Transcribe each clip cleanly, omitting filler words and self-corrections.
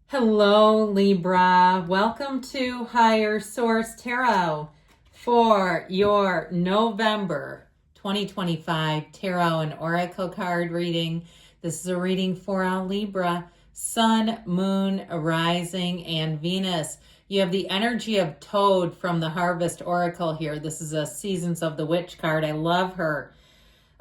Hello, Libra. Welcome to Higher Source Tarot for your November 2025 Tarot and Oracle card reading. This is a reading for all Libra, Sun, Moon, Rising, and Venus. You have the energy of Toad from the Harvest Oracle here. This is a Seasons of the Witch card. I love her.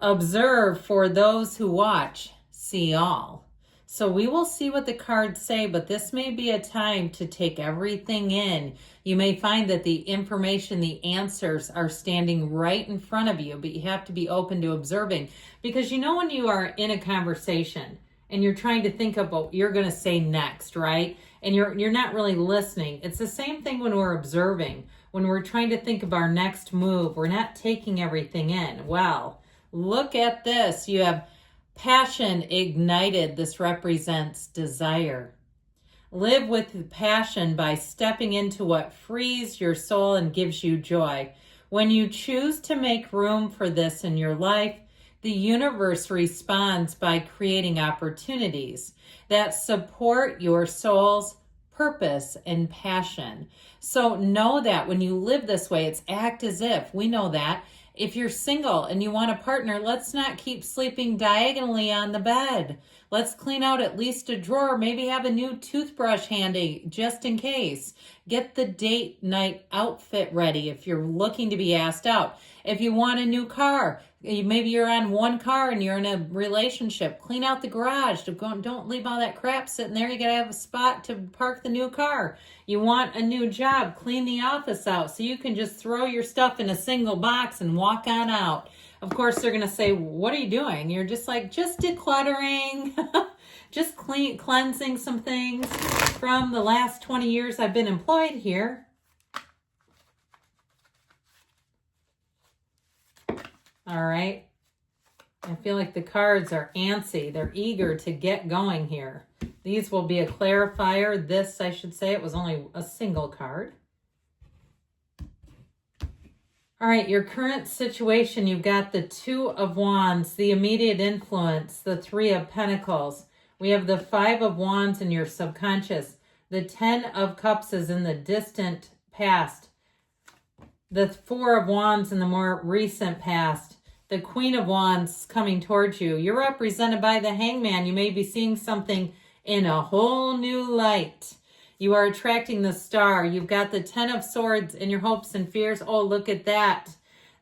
Observe, for those who watch, see all. So we will see what the cards say, but this may be a time to take everything in. You may find that the information, the answers are standing right in front of you, but you have to be open to observing. Because you know when you are in a conversation and you're trying to think about what you're going to say next, right? And you're not really listening. It's the same thing when we're observing. When we're trying to think of our next move, we're not taking everything in. Well, look at this. You have passion ignited. This represents desire. Live with passion by stepping into what frees your soul and gives you joy. When you choose to make room for this in your life, the universe responds by creating opportunities that support your soul's purpose and passion. So know that when you live this way, it's act as if. We know that. If you're single and you want a partner, let's not keep sleeping diagonally on the bed. Let's clean out at least a drawer. Maybe have a new toothbrush handy just in case. Get the date night outfit ready if you're looking to be asked out. If you want a new car, maybe you're on one car and you're in a relationship, clean out the garage. Don't leave all that crap sitting there. You got to have a spot to park the new car. You want a new job, clean the office out so you can just throw your stuff in a single box and walk on out. Of course, they're going to say, what are you doing? You're just like, just decluttering, just cleansing some things from the last 20 years I've been employed here. All right. I feel like the cards are antsy. They're eager to get going here. These will be a clarifier. This, I should say, it was only a single card. All right, your current situation, you've got the Two of Wands, the immediate influence, the Three of Pentacles. We have the Five of Wands in your subconscious. The Ten of Cups is in the distant past. The Four of Wands in the more recent past. The Queen of Wands coming towards you. You're represented by the Hangman. You may be seeing something in a whole new light. You are attracting the Star. You've got the Ten of Swords in your hopes and fears. Oh, look at that.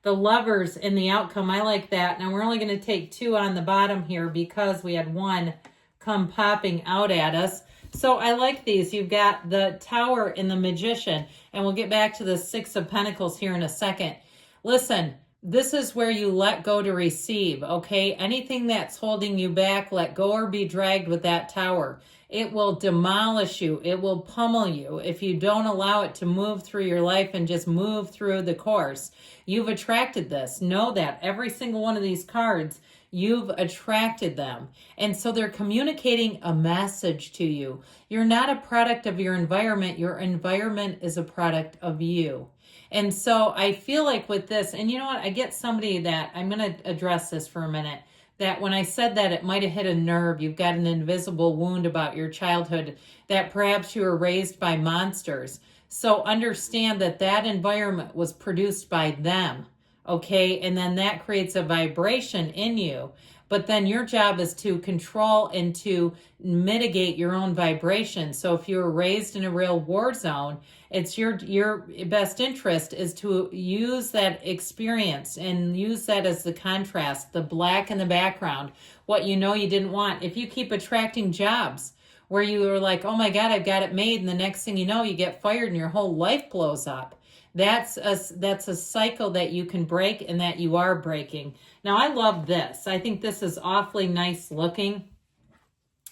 The Lovers in the outcome. I like that. Now, we're only going to take two on the bottom here because we had one come popping out at us. So I like these. You've got the Tower and the Magician. And we'll get back to the Six of Pentacles here in a second. Listen, this is where you let go to receive, okay? Anything that's holding you back, let go or be dragged with that Tower. It will demolish you. It will pummel you if you don't allow it to move through your life and just move through the course. You've attracted this. Know that every single one of these cards, you've attracted them. And so they're communicating a message to you. You're not a product of your environment. Your environment is a product of you. And so I feel like with this, and you know what? I get somebody that, I'm going to address this for a minute, that when I said that, it might have hit a nerve. You've got an invisible wound about your childhood that perhaps you were raised by monsters. So understand that that environment was produced by them, okay? And then that creates a vibration in you. But then your job is to control and to mitigate your own vibration. So if you were raised in a real war zone, it's your best interest is to use that experience and use that as the contrast, the black in the background, what you know you didn't want. If you keep attracting jobs where you are like, oh my God, I've got it made, and the next thing you know, you get fired and your whole life blows up. That's a cycle that you can break and that you are breaking. Now, I love this. I think this is awfully nice looking.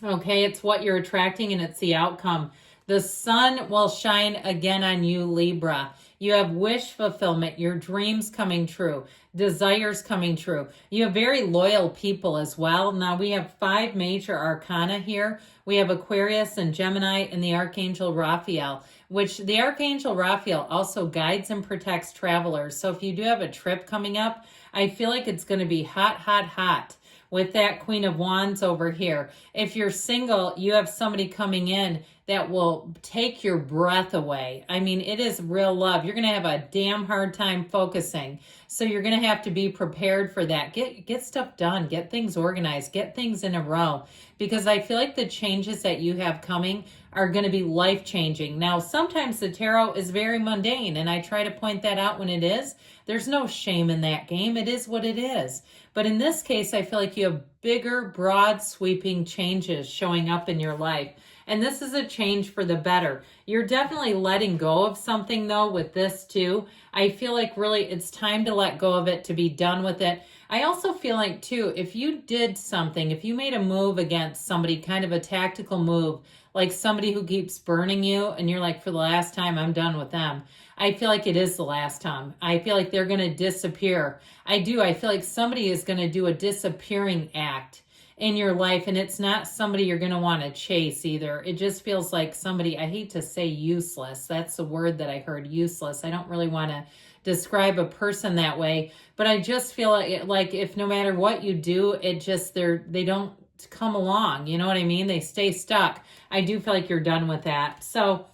Okay, it's what you're attracting and it's the outcome. The sun will shine again on you, Libra. You have wish fulfillment, your dreams coming true, desires coming true. You have very loyal people as well. Now, we have 5 major arcana here. We have Aquarius and Gemini and the Archangel Raphael, which the Archangel Raphael also guides and protects travelers. So if you do have a trip coming up, I feel like it's going to be hot, hot, hot with that Queen of Wands over here. If you're single, you have somebody coming in that will take your breath away. I mean, it is real love. You're going to have a damn hard time focusing. So you're going to have to be prepared for that. Get stuff done, get things organized, get things in a row, because I feel like the changes that you have coming are going to be life-changing. Now, sometimes the tarot is very mundane, and I try to point that out when it is. There's no shame in that game. It is what it is. But in this case, I feel like you have bigger, broad, sweeping changes showing up in your life. And this is a change for the better. You're definitely letting go of something, though, with this, too. I feel like really it's time to let go of it, to be done with it. I also feel like, too, if you did something, if you made a move against somebody, kind of a tactical move, like somebody who keeps burning you, and you're like, for the last time, I'm done with them. I feel like it is the last time. I feel like they're going to disappear. I do. I feel like somebody is going to do a disappearing act in your life, and it's not somebody you're going to want to chase either. It just feels like somebody, I hate to say useless. That's the word that I heard, useless. I don't really want to describe a person that way, but I just feel like if no matter what you do, it just, they don't come along. You know what I mean? They stay stuck. I do feel like you're done with that. So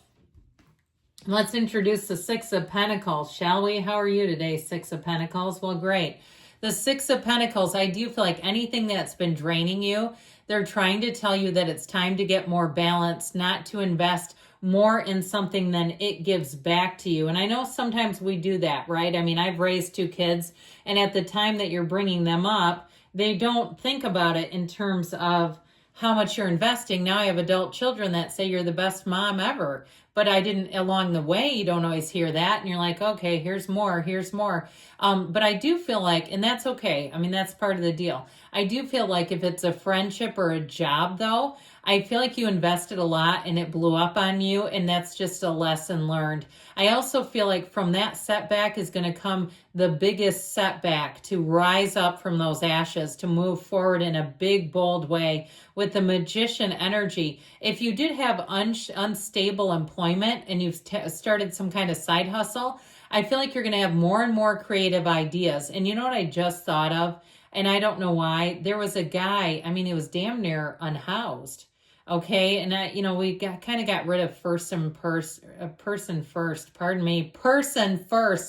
let's introduce the Six of Pentacles, shall we? How are you today, Six of Pentacles? Well, great. The Six of Pentacles, I do feel like anything that's been draining you, they're trying to tell you that it's time to get more balanced, not to invest more in something than it gives back to you. And I know sometimes we do that, right? I mean, I've raised 2 kids, and at the time that you're bringing them up, they don't think about it in terms of how much you're investing. Now I have adult children that say you're the best mom ever. But I didn't, along the way, you don't always hear that. And you're like, okay, here's more, here's more. But I do feel like, and that's okay. I mean, that's part of the deal. I do feel like if it's a friendship or a job, though, I feel like you invested a lot and it blew up on you. And that's just a lesson learned. I also feel like from that setback is going to come the biggest setback to rise up from those ashes, to move forward in a big, bold way with the Magician energy. If you did have unstable employment and you've started some kind of side hustle, I feel like you're going to have more and more creative ideas. And you know what I just thought of? And I don't know why. There was a guy, I mean, he was damn near unhoused. Okay, and we kind of got rid of person first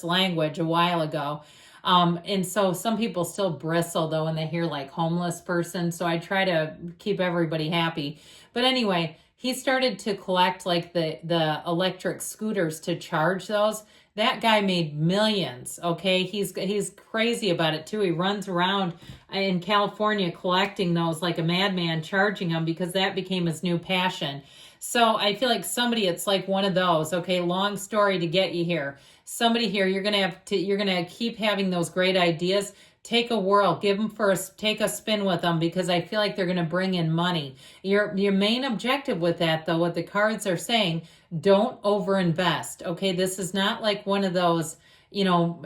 language a while ago. And so some people still bristle though when they hear like homeless person. So I try to keep everybody happy. But anyway, he started to collect like the electric scooters to charge those. That guy made millions, okay? He's crazy about it too. He runs around in California collecting those like a madman, charging them because that became his new passion. So I feel like it's like one of those, okay? Long story to get you here. Somebody here, you're going to keep having those great ideas. Take a whirl, take a spin with them, because I feel like they're going to bring in money. Your main objective with that, though, what the cards are saying, don't overinvest. Okay, this is not like one of those,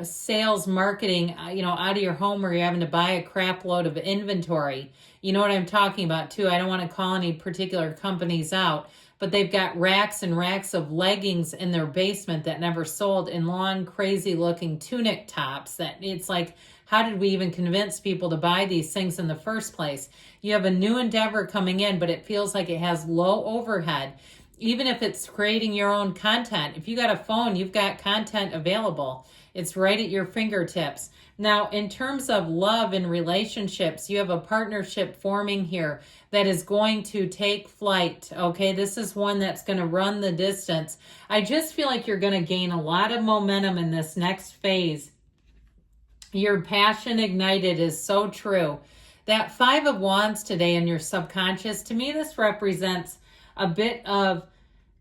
sales marketing, out of your home where you're having to buy a crap load of inventory. You know what I'm talking about too. I don't want to call any particular companies out, but they've got racks and racks of leggings in their basement that never sold, in long, crazy looking tunic tops that it's like, how did we even convince people to buy these things in the first place? You have a new endeavor coming in, but it feels like it has low overhead. Even if it's creating your own content, if you got a phone, you've got content available. It's right at your fingertips. Now, in terms of love and relationships, you have a partnership forming here that is going to take flight, okay? This is one that's going to run the distance. I just feel like you're going to gain a lot of momentum in this next phase. Your passion ignited is so true. That 5 of Wands today in your subconscious, to me, this represents a bit of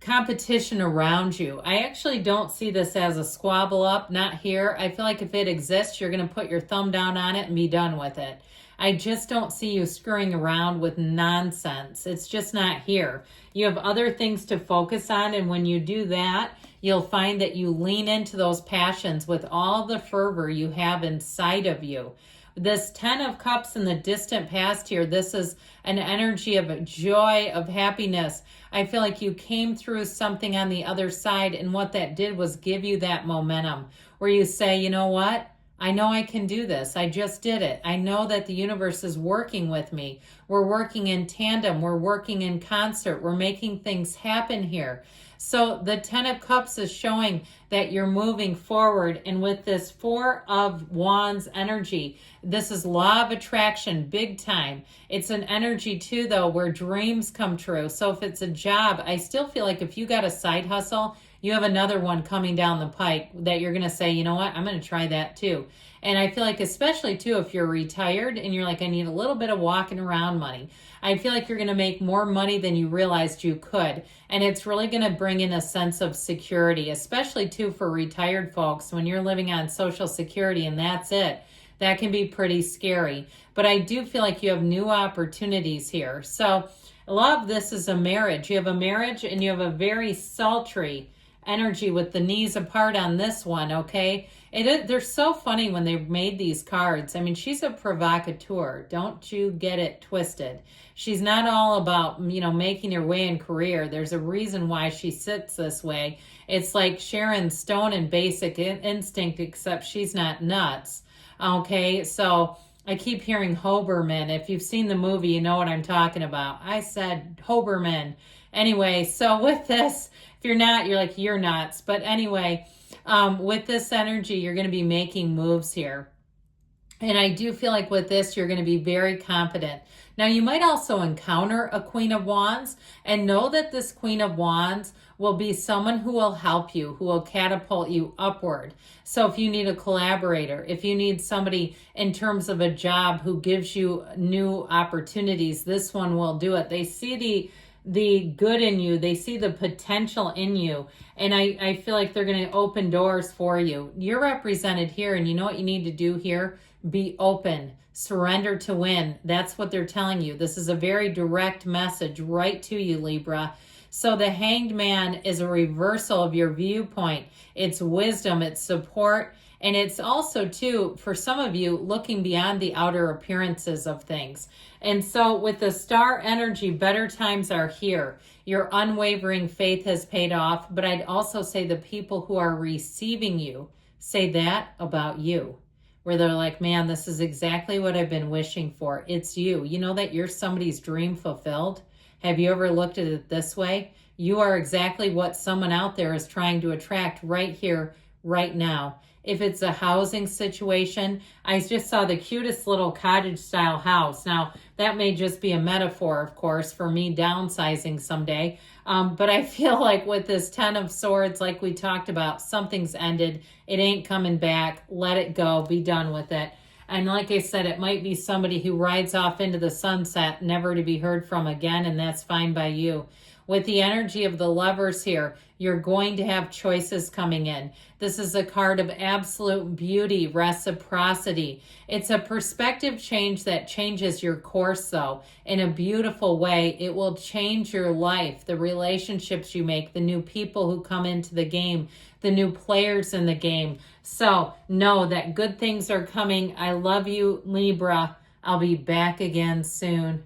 competition around you. I actually don't see this as a squabble up, not here. I feel like if it exists, you're going to put your thumb down on it and be done with it. I just don't see you screwing around with nonsense. It's just not here. You have other things to focus on, and when you do that, you'll find that you lean into those passions with all the fervor you have inside of you. This 10 of Cups in the distant past here, this is an energy of joy, of happiness. I feel like you came through something on the other side, and what that did was give you that momentum where you say, you know what? I know I can do this. I just did it. I know that the universe is working with me. We're working in tandem. We're working in concert. We're making things happen here. So the 10 of Cups is showing that you're moving forward. And with this 4 of Wands energy, this is law of attraction, big time. It's an energy too, though, where dreams come true. So if it's a job, I still feel like if you got a side hustle, you have another one coming down the pike that you're going to say, you know what, I'm going to try that too. And I feel like especially too, if you're retired and you're like, I need a little bit of walking around money, I feel like you're going to make more money than you realized you could. And it's really going to bring in a sense of security, especially too for retired folks. When you're living on Social Security and that's it, that can be pretty scary. But I do feel like you have new opportunities here. So a lot of this is a marriage. You have a marriage and you have a very sultry energy with the knees apart on this one, okay? They're so funny when they made these cards. I mean, she's a provocateur. Don't you get it twisted. She's not all about, making her way in career. There's a reason why she sits this way. It's like Sharon Stone in Basic Instinct, except she's not nuts, okay? So I keep hearing Hoberman. If you've seen the movie, you know what I'm talking about. I said Hoberman. Anyway, so with this, if you're not, you're like, you're nuts. But anyway, with this energy, you're going to be making moves here. And I do feel like with this, you're going to be very confident. Now, you might also encounter a Queen of Wands and know that this Queen of Wands will be someone who will help you, who will catapult you upward. So if you need a collaborator, if you need somebody in terms of a job who gives you new opportunities, this one will do it. They see the good in you. They see the potential in you. And I feel like they're going to open doors for you. You're represented here. And you know what you need to do here? Be open. Surrender to win. That's what they're telling you. This is a very direct message right to you, Libra. So the Hanged Man is a reversal of your viewpoint. It's wisdom, it's support, and it's also, too, for some of you, looking beyond the outer appearances of things. And so with the star energy, better times are here. Your unwavering faith has paid off, but I'd also say the people who are receiving you say that about you, where they're like, man, this is exactly what I've been wishing for. It's you. You know that you're somebody's dream fulfilled? Have you ever looked at it this way? You are exactly what someone out there is trying to attract right here, right now. If it's a housing situation, I just saw the cutest little cottage style house. Now, that may just be a metaphor, of course, for me downsizing someday. But I feel like with this 10 of Swords, like we talked about, something's ended. It ain't coming back. Let it go. Be done with it. And like I said, it might be somebody who rides off into the sunset, never to be heard from again, and that's fine by you. With the energy of the Lovers here, you're going to have choices coming in. This is a card of absolute beauty, reciprocity. It's a perspective change that changes your course, though, in a beautiful way. It will change your life, the relationships you make, the new people who come into the game, the new players in the game. So know that good things are coming. I love you, Libra. I'll be back again soon.